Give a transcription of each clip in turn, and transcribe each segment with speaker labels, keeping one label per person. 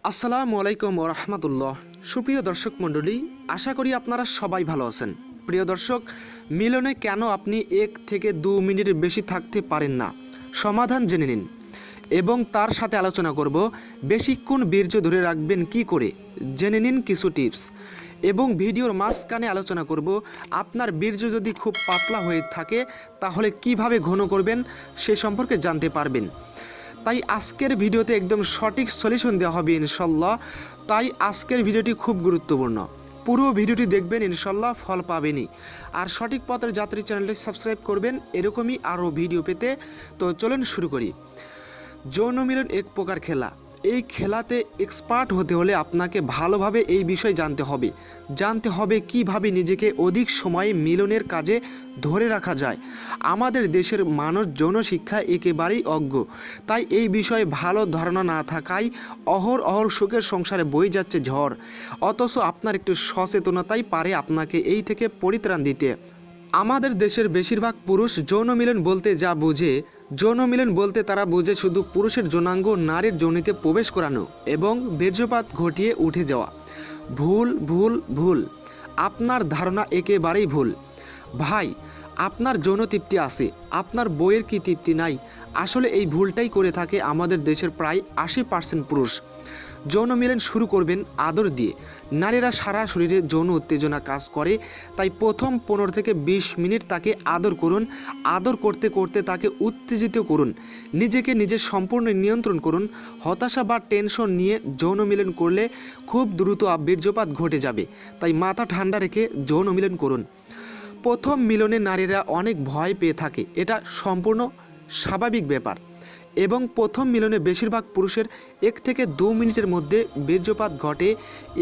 Speaker 1: আসসালামু আলাইকুম ওয়া রাহমাতুল্লাহ। সুপ্রিয় দর্শক মণ্ডলী, আশা করি আপনারা সবাই ভালো আছেন। প্রিয় দর্শক, মিলনে কেন আপনি 1 থেকে 2 মিনিটের বেশি থাকতে পারেন না, সমাধান জেনে নিন এবং তার সাথে আলোচনা করব বেশিক্ষণ বীর্য ধরে রাখবেন কি করে, জেনে নিন কিছু টিপস। এবং ভিডিওর মাঝখানে আলোচনা করব আপনার বীর্য যদি খুব পাতলা হয়ে থাকে তাহলে কিভাবে ঘন করবেন সে সম্পর্কে জানতে পারবেন। তাই আজকের ভিডিওতে একদম সঠিক সলিউশন দেওয়া হবে ইনশাল্লাহ। তাই আজকের ভিডিওটি খুব গুরুত্বপূর্ণ, পুরো ভিডিওটি দেখবেন, ইনশাল্লাহ ফল পাবেনই। আর সঠিক পথের যাত্রী চ্যানেলটি সাবস্ক্রাইব করবেন এরকমই আরও ভিডিও পেতে। তো চলুন শুরু করি। যৌন মিলন এক প্রকার খেলা। এই খেলাতে এক্সপার্ট হতে হলে আপনাকে ভালোভাবে এই বিষয় জানতে হবে কিভাবে নিজেকে অধিক সময় মিলনের কাজে ধরে রাখা যায়। আমাদের দেশের মানুষ যৌন শিক্ষা একেবারেই অজ্ঞ, তাই এই বিষয়ে ভালো ধারণা না থাকায় অহর সুখের সংসারে বয়ে যাচ্ছে ঝড়। অথচ আপনার একটু সচেতনতাই পারে আপনাকে এই থেকে পরিত্রাণ দিতে। আমাদের দেশের বেশিরভাগ পুরুষ যৌন মিলন বলতে যা বোঝে, যৌন মিলন বলতে তারা বোঝে শুধু পুরুষের যৌনাঙ্গ নারীর যৌনিতে প্রবেশ করানো এবং বীর্যপাত ঘটিয়ে উঠে যাওয়া। ভুল ভুল ভুল, আপনার ধারণা একেবারেই ভুল। ভাই, আপনার যৌন তৃপ্তি আছে, আপনার বইয়ের কি তৃপ্তি নাই? আসলে এই ভুলটাই করে থাকে আমাদের দেশের প্রায় 80% পুরুষ। যৌন মিলন শুরু করবেন আদর দিয়ে। নারীরা সারা শরীরে যৌন উত্তেজনা কাজ করে, তাই প্রথম 15 থেকে 20 মিনিট তাকে আদর করুন। আদর করতে করতে তাকে উত্তেজিত করুন, নিজে সম্পূর্ণ নিয়ন্ত্রণ করুন। হতাশা বা টেনশন নিয়ে যৌন মিলন করলে খুব দ্রুত বীর্যপাত ঘটে যাবে, তাই মাথা ঠান্ডা রেখে যৌন মিলন করুন। প্রথম মিলনে নারীরা অনেক ভয় পেয়ে থাকে, এটা সম্পূর্ণ স্বাভাবিক ব্যাপার। এবং প্রথম মিলনে বেশিরভাগ পুরুষের 1 থেকে 2 মিনিটের মধ্যে বীর্যপাত ঘটে,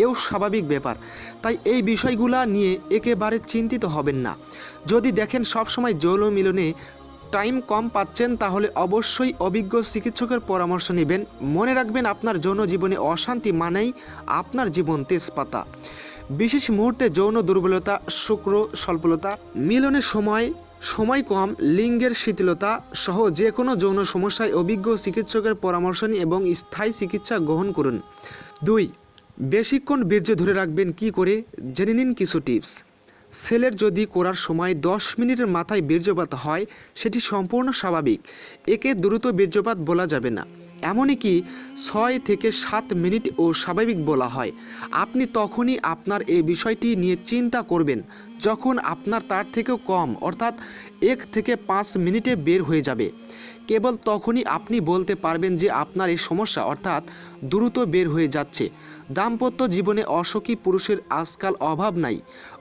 Speaker 1: এও স্বাভাবিক ব্যাপার। তাই এই বিষয়গুলো নিয়ে একেবারে চিন্তিত হবেন না। যদি দেখেন সবসময় যৌন মিলনে টাইম কম পাচ্ছেন তাহলে অবশ্যই অভিজ্ঞ চিকিৎসকের পরামর্শ নেবেন। মনে রাখবেন, আপনার যৌন জীবনে অশান্তি মানেই আপনার জীবন তেজপাতা। বিশেষ মুহূর্তে যৌন দুর্বলতা, শুক্র স্বল্পতা, মিলনের সময় কম, লিঙ্গের শিথিলতা সহ যে কোনো যৌন সমস্যায় অভিজ্ঞ চিকিৎসকের পরামর্শ নিন এবং স্থায়ী চিকিৎসা গ্রহণ করুন। 2. বেশিক্ষণ বীর্য ধরে রাখবেন কি করে, জেনে নিন কিছু টিপস। ছেলের যদি করার সময় 10 মিনিটের মাথায় বীর্যপাত হয় সেটি সম্পূর্ণ স্বাভাবিক, একে দ্রুত বীর্যপাত বলা যাবে না। এমনকি 6 থেকে 7 মিনিট ও স্বাভাবিক বলা হয়। আপনি তখনই আপনার এই বিষয়টি নিয়ে চিন্তা করবেন যখন আপনার তার থেকেও কম, অর্থাৎ 1 থেকে 5 মিনিটে বের হয়ে যাবে। কেবল তখনই আপনি বলতে পারবেন যে আপনার এই সমস্যা, অর্থাৎ দ্রুত বের হয়ে যাচ্ছে। দাম্পত্য জীবনে অসুখী পুরুষের আজকাল অভাব নাই।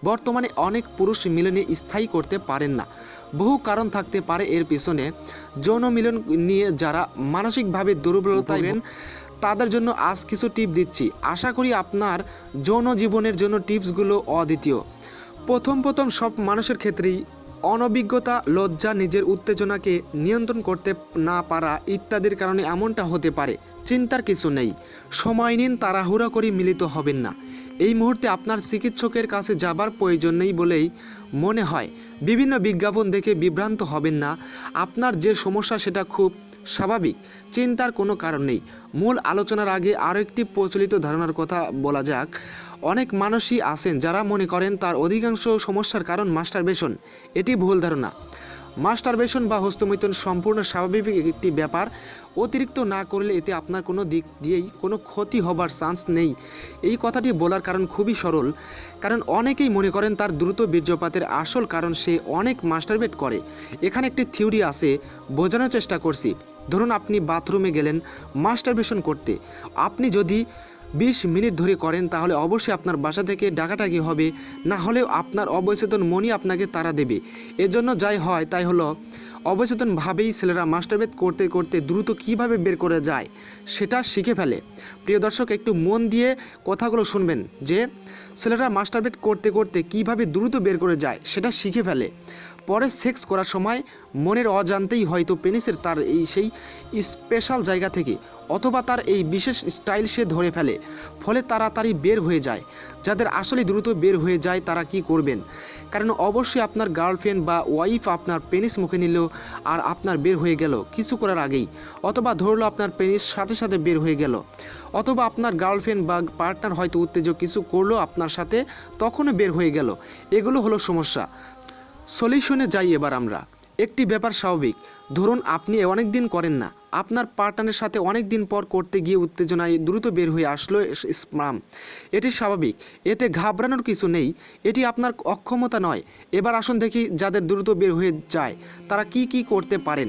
Speaker 1: বর্তমানে অনেক পুরুষ মিলনে স্থায়ী করতে পারেন না, বহু কারণ থাকতে পারে এর পিছনে। যৌন মিলন নিয়ে যারা মানসিকভাবে দুর্বলতা পাবেন তাদের জন্য আজ কিছু টিপ দিচ্ছি। আশা করি আপনার যৌন জীবনের জন্য টিপসগুলো অদ্বিতীয়। প্রথম সব মানুষের ক্ষেত্রেই অনভিজ্ঞতা, লজ্জা, নিজের উত্তেজনাকে নিয়ন্ত্রণ করতে না পারা ইত্যাদির কারণে এমনটা হতে পারে। চিন্তার কিছু নেই, সময় নিন, তাড়াহুড়া করে মিলিত হবেন না। এই মুহূর্তে আপনার চিকিৎসকের কাছে যাবার প্রয়োজন নেই বলেই মনে হয়। বিভিন্ন বিজ্ঞাপন দেখে বিভ্রান্ত হবেন না। আপনার যে সমস্যা সেটা খুব স্বাভাবিক, চিন্তার কোনো কারণ নেই। মূল আলোচনার আগে আরও একটি প্রচলিত ধারণার কথা বলা যাক। অনেক মানুষই আছেন যারা মনে করেন তার অধিকাংশ সমস্যার কারণ মাস্টারবেশন। এটি ভুল ধারণা। মাস্টারবেশন বা হস্তমৈথুন সম্পূর্ণ স্বাভাবিক একটি ব্যাপার। অতিরিক্ত না করলে এতে আপনার কোনো দিক দিয়েই কোনো ক্ষতি হবার চান্স নেই। এই কথাটি বলার কারণ খুবই সরল, কারণ অনেকেই মনে করেন তার দ্রুত বীর্যপাতের আসল কারণ সে অনেক মাস্টারবেট করে। এখানে একটি থিওরি আছে, বোঝানোর চেষ্টা করছি। ধরুন আপনি বাথরুমে গেলেন মাস্টারবেশন করতে, আপনি যদি 20 মিনিট ধরে করেন তাহলে অবশ্যই আপনার বাসা থেকে ডাকাডাকি হবে, না হলেও আপনার অবচেতন মনই আপনাকে তাড়া দেবে। এজন্য যাই হয় তাই হলো, অবচেতনভাবেই ছেলেরা মাস্টারবেট করতে করতে দ্রুত কিভাবে বের করে যায় সেটা শিখে ফেলে। প্রিয় দর্শক, একটু মন দিয়ে কথাগুলো শুনবেন যে ছেলেরা মাস্টারবেট করতে করতে কিভাবে দ্রুত বের করে যায় সেটা শিখে ফেলে। পরে সেক্স করার সময় মনের অজান্তেই হয়তো পেনিসের তার সেই স্পেশাল জায়গা থেকে অথবা তার এই বিশেষ স্টাইল সে ধরে ফেলে, ফলে তাড়াতাড়ি বের হয়ে যায়। যাদের আসলে দ্রুত বের হয়ে যায় তারা কি করবেন? কারণ অবশ্যই আপনার গার্লফ্রেন্ড বা ওয়াইফ আপনার পেনিস মুখে নিল আর আপনার বের হয়ে গেল কিছু করার আগেই, অথবা ধরলো আপনার পেনিস সাথে সাথে বের হয়ে গেল, অথবা আপনার গার্লফ্রেন্ড বা পার্টনার হয়তো উত্তেজক কিছু করলো আপনার সাথে, তখনও বের হয়ে গেল। এগুলো হলো সমস্যা। সলিউশনে যাই এবার আমরা। একটি ব্যাপার স্বাভাবিক, ধরুন আপনি অনেক দিন করেন না, আপনার পার্টনারের সাথে অনেক দিন পর করতে গিয়ে উত্তেজনায় দ্রুত বের হয়ে আসলো স্পাম। এটি স্বাভাবিক, এতে ঘাবড়ানোর কিছু নেই, এটি আপনার অক্ষমতা নয়। এবার আসুন দেখি যাদের দ্রুত বের হয়ে যায় তারা কি কি করতে পারেন।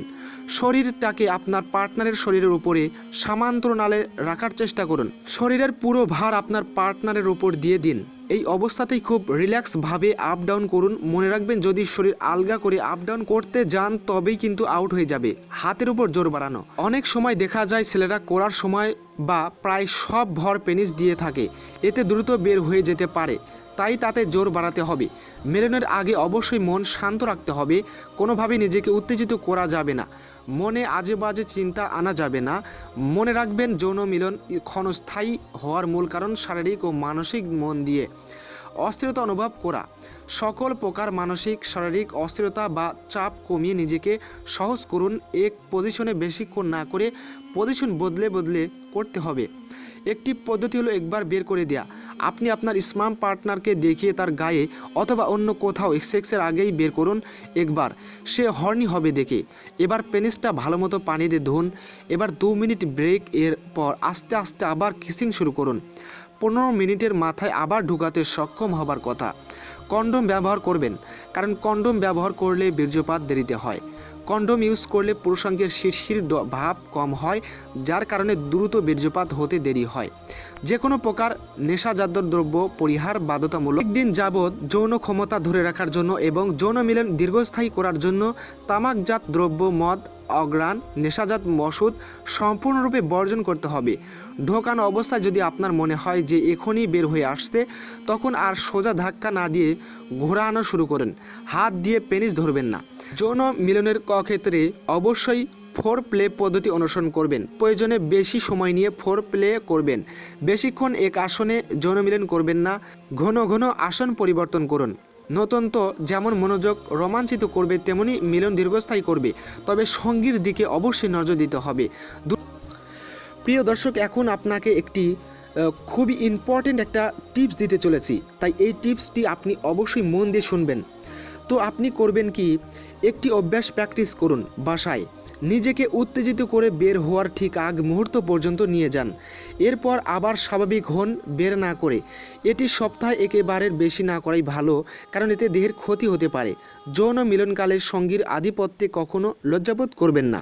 Speaker 1: শরীরটাকে আপনার পার্টনারের শরীরের উপরে সমান্তরালে রাখার চেষ্টা করুন। শরীরের পুরো ভার আপনার পার্টনারের উপর দিয়ে দিন। এই অবস্থাতেই খুব রিল্যাক্সভাবে আপ ডাউন করুন। মনে রাখবেন, যদি শরীর আলগা করে আপ ডাউন করতে যান তবেই কিন্তু আউট হয়ে যাবে। হাতের উপর জোর বাড়ানো, অনেক সময় দেখা যায় ছেলেরা করার সময় বা প্রায় সব ভর পেনিস দিয়ে থাকে, এতে দ্রুত বের হয়ে যেতে পারে, তাই তাতে জোর বাড়াতে হবে। মিলনের আগে অবশ্যই মন শান্ত রাখতে হবে, কোনোভাবেই নিজেকে উত্তেজিত করা যাবে না, মনে আজে বাজে চিন্তা আনা যাবে না। মনে রাখবেন, যৌন মিলন ক্ষণস্থায়ী হওয়ার মূল কারণ শারীরিক ও মানসিক মন দিয়ে অস্থিরতা অনুভব করা। সকল প্রকার মানসিক শারীরিক অস্থিরতা বা চাপ কমিয়ে নিজেকে সহজ করুন। এক পজিশনে বেশিক্ষণ না করে পজিশন বদলে বদলে করতে হবে। একটি পদ্ধতি হলো একবার বের করে দেয়া। আপনি আপনার স্পাম পার্টনারকে দেখিয়ে তার গায়ে অথবা অন্য কোথাও সেক্সের আগেই বের করুন একবার, সে হর্নি হবে দেখে। এবার পেনিসটা ভালো মতো পানি দিয়ে ধুন। এবার 2 মিনিট ব্রেক, এর পর আস্তে আস্তে আবার কিসিং শুরু করুন। 15 মিনিটের মাথায় আবার ঢুকাতে সক্ষম হবার কথা। কন্ডোম ব্যবহার করবেন, কারণ কন্ডোম ব্যবহার করলে বীর্যপাত দেরিতে হয়। কন্ডোম ইউজ করলে পুরুষাঙ্গের শিরশির ভাব কম হয়, যার কারণে দ্রুত বীর্যপাত হতে দেরি হয়। যে কোনো প্রকার নেশাজাত দ্রব্য পরিহার বাধ্যতামূলক। একদিন যাবৎ যৌন ক্ষমতা ধরে রাখার জন্য এবং যৌন মিলন দীর্ঘস্থায়ী করার জন্য তামাকজাত দ্রব্য, মদ, অগ্রাণ, নেশাজাত ওষুধ সম্পূর্ণরূপে বর্জন করতে হবে। ঢোকানো অবস্থায় যদি আপনার মনে হয় যে এখনই বের হয়ে আসছে, তখন আর সোজা ধাক্কা না দিয়ে ঘোরানো শুরু করেন। হাত দিয়ে পেনিস ধরবেন না। যৌন মিলনের ক্ষেত্রে অবশ্যই ফোর প্লে পদ্ধতি অনুসরণ করবেন। প্রয়োজনে বেশি সময় নিয়ে ফোর প্লে করবেন। বেশিক্ষণ এক আসনে যৌন মিলন করবেন না। ঘন ঘন আসন পরিবর্তন করুন। নতুন তো যেমন মনোযোগ রোমাঞ্চিত করবে, তেমনি মিলন দীর্ঘস্থায়ী করবে, তবে সঙ্গীর দিকে অবশ্যই নজর দিতে হবে। প্রিয় দর্শক, এখন আপনাকে একটি খুবই ইম্পর্টেন্ট একটা টিপস দিতে চলেছি, তাই এই টিপসটি আপনি অবশ্যই মন দিয়ে শুনবেন। তো আপনি করবেন কি, একটি অভ্যাস প্র্যাকটিস করুন বাসায়। নিজেকে উত্তেজিত করে বের হওয়ার ঠিক আগ মুহূর্ত পর্যন্ত নিয়ে যান, এরপর আবার স্বাভাবিক হন বের না করে। এটি সপ্তাহে একেবারের বেশি না করাই ভালো, কারণ এতে দেহের ক্ষতি হতে পারে। যৌন মিলনকালে সঙ্গীর আধিপত্যে কখনো লজ্জাবোধ করবেন না।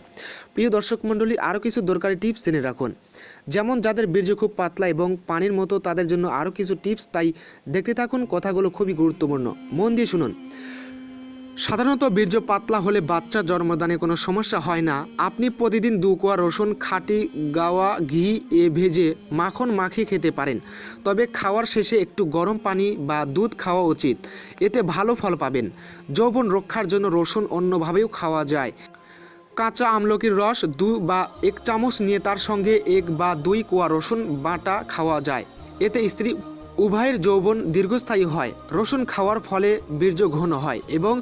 Speaker 1: প্রিয় দর্শক মণ্ডলী, আরও কিছু দরকারি টিপস জেনে রাখুন। যেমন যাদের বীর্য খুব পাতলা এবং পানির মতো, তাদের জন্য আরও কিছু টিপস, তাই দেখতে থাকুন। কথাগুলো খুবই গুরুত্বপূর্ণ, মন দিয়ে শুনুন। সাধারণত বীর্য পাতলা হলে বাচ্চা জন্মদানে কোনো সমস্যা হয় না। আপনি প্রতিদিন 2 কোয়া রসুন, খাঁটি গাওয়া ঘি ভেজে মাখন মাখিয়ে খেতে পারেন, তবে খাওয়ার শেষে একটু গরম পানি বা দুধ খাওয়া উচিত, এতে ভালো ফল পাবেন। যৌবন রক্ষার জন্য রসুন অন্যভাবেও খাওয়া যায়। কাঁচা আমলকির রস 2 বা 1 চামচ নিয়ে তার সঙ্গে 1 বা 2 কোয়া রসুন বাটা খাওয়া যায়, এতে স্ত্রী উভয়ের যৌবন দীর্ঘস্থায়ী হয়। রসুন খাওয়ার ফলে বীর্য ঘন হয় এবং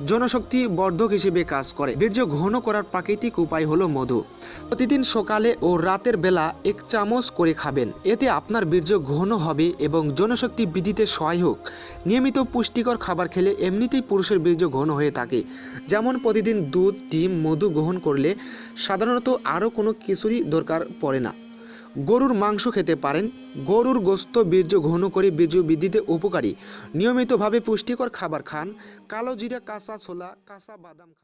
Speaker 1: জনশক্তি বর্ধক হিসেবে কাজ করে। বীর্য ঘন করার প্রাকৃতিক উপায় হলো মধু। প্রতিদিন সকালে ও রাতের বেলা 1 চামচ করে খাবেন, এতে আপনার বীর্য ঘন হবে এবং জনশক্তি বৃদ্ধিতে সহায়ক। নিয়মিত পুষ্টিকর খাবার খেলে এমনিতেই পুরুষের বীর্য ঘন হয়ে থাকে, যেমন প্রতিদিন দুধ, ডিম, মধু গ্রহণ করলে সাধারণত আরও কোনো কিছুরই দরকার পড়ে না। গরুর মাংস খেতে পারেন। গরুর গোশত বীর্য ঘন করে বীর্য বৃদ্ধিতে উপকারী। নিয়মিতভাবে পুষ্টিকর খাবার খান। কালো জিরা, কাঁচা ছোলা, কাঁচা বাদাম খান।